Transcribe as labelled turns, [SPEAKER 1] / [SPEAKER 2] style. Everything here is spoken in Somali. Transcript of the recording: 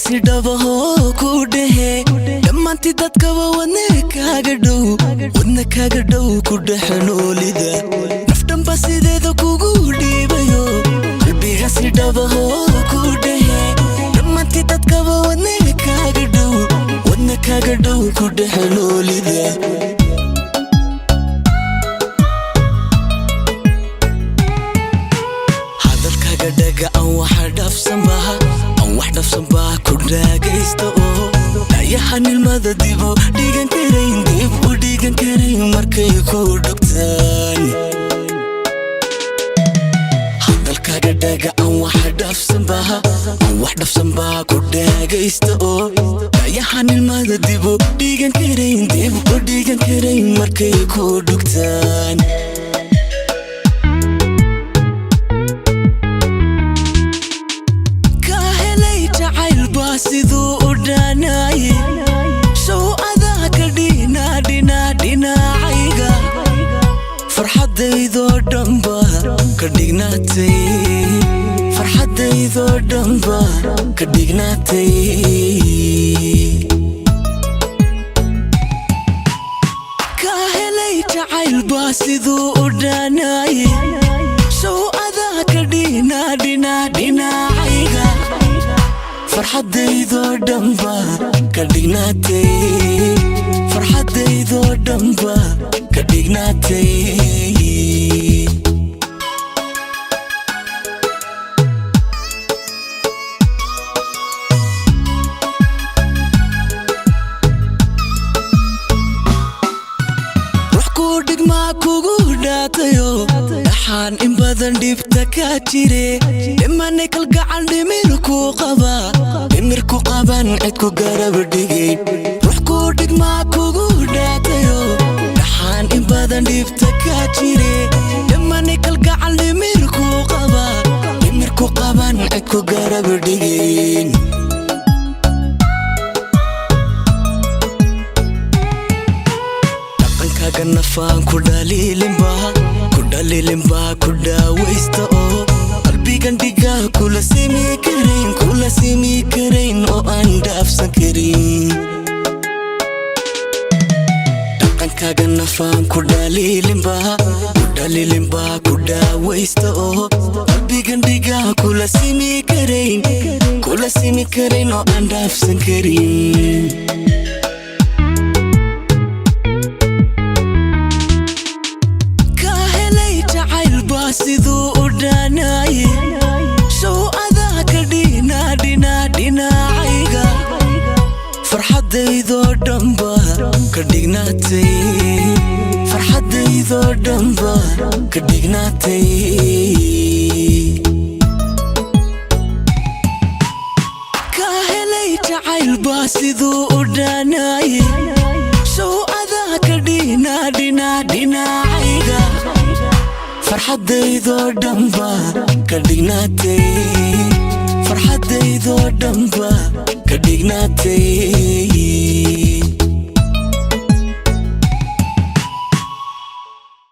[SPEAKER 1] sidhabaho ku dhehe dhammaantii dadkaba wadna kaaga dhow ku dhexe noolida naftanba sideeda kugu dhiibayo qalbiga sidhabaho ku dhehe dhammaantii dadkaba wadna kaaga dhow ku dhexe noolida daga aan wax dhafsan baa ku dhaagaysta oo ayahan ilmada dibo dhigan karayn markay ku dhugtaan hadalkaaga dhaga aan wax dhafsan baa ku dhaagaysta oo ayahan ilmada dibo dhigan karayn markay ku dhugtaan siduu u dhaanaye show adaa ka dhinacayga farxadaydoo dhanba ka dhignaatay ka helay jacayl baa siduu u dhaanaye show adaa ka dhinacayga farxadaydoo dhanba ka dhignaatay ruux ku dhigmaa kugu dhaatayo dhaxaan in badan dhibta ka jire dhimanay kalgacal dhimirku qaban cid ku garab dhigay ruux ku dhigmaa kugu dhaatayo dhaxaan in badan dhibta ka jire dhimanay kalgacal dhimirku qaban cid ku garab dhigay dhaqankaaga nafaan ku dhaliilinba ku dhaawaysta oo qalbigan dhiga kula simi karayn oo aan dhaafsan karin dhaqankaaga nafaan ku dhaliilinba ku dhaawaysta oo qalbigan dhiga kula simi karayn oo aan dhaafsan karin siduu u dhaanaye show adaa ka dhinacayga farxadaydoo dhanba ka dhignaatay ka helay jacayl baa siduu u dhaanaye show adaa ka dhinacayga farxadaydoo dhanba ka dhignaatay